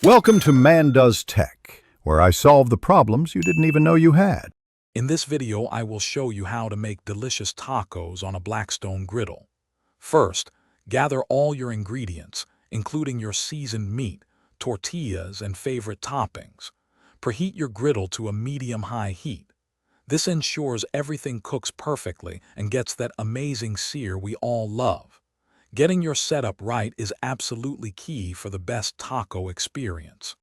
Welcome to Man Does Tech, where I solve the problems you didn't even know you had. In this video, I will show you how to make delicious tacos on a Blackstone Griddle. First, gather all your ingredients, including your seasoned meat, tortillas, and favorite toppings. Preheat your griddle to a medium-high heat. This ensures everything cooks perfectly and gets that amazing sear we all love. Getting your setup right is absolutely key for the best taco experience.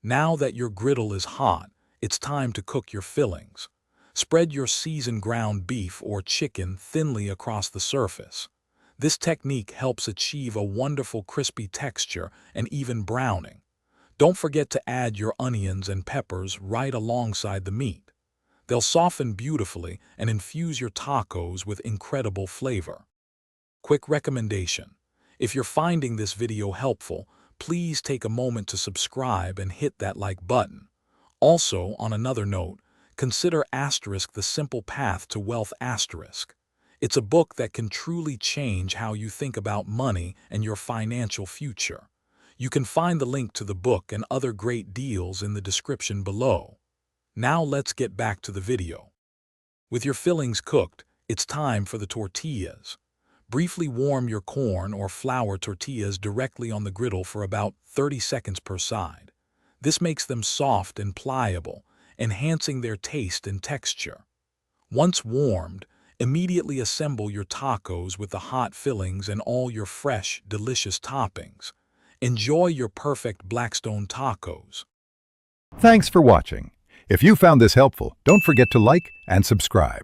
Now that your griddle is hot, it's time to cook your fillings. Spread your seasoned ground beef or chicken thinly across the surface. This technique helps achieve a wonderful crispy texture and even browning. Don't forget to add your onions and peppers right alongside the meat. They'll soften beautifully and infuse your tacos with incredible flavor. Quick recommendation: if you're finding this video helpful, please take a moment to subscribe and hit that like button. Also, on another note, consider The Simple Path to Wealth. It's a book that can truly change how you think about money and your financial future. You can find the link to the book and other great deals in the description below. Now let's get back to the video. With your fillings cooked, it's time for the tortillas. Briefly warm your corn or flour tortillas directly on the griddle for about 30 seconds per side. This makes them soft and pliable, enhancing their taste and texture. Once warmed, immediately assemble your tacos with the hot fillings and all your fresh, delicious toppings. Enjoy your perfect Blackstone tacos. Thanks for watching. If you found this helpful, don't forget to like and subscribe.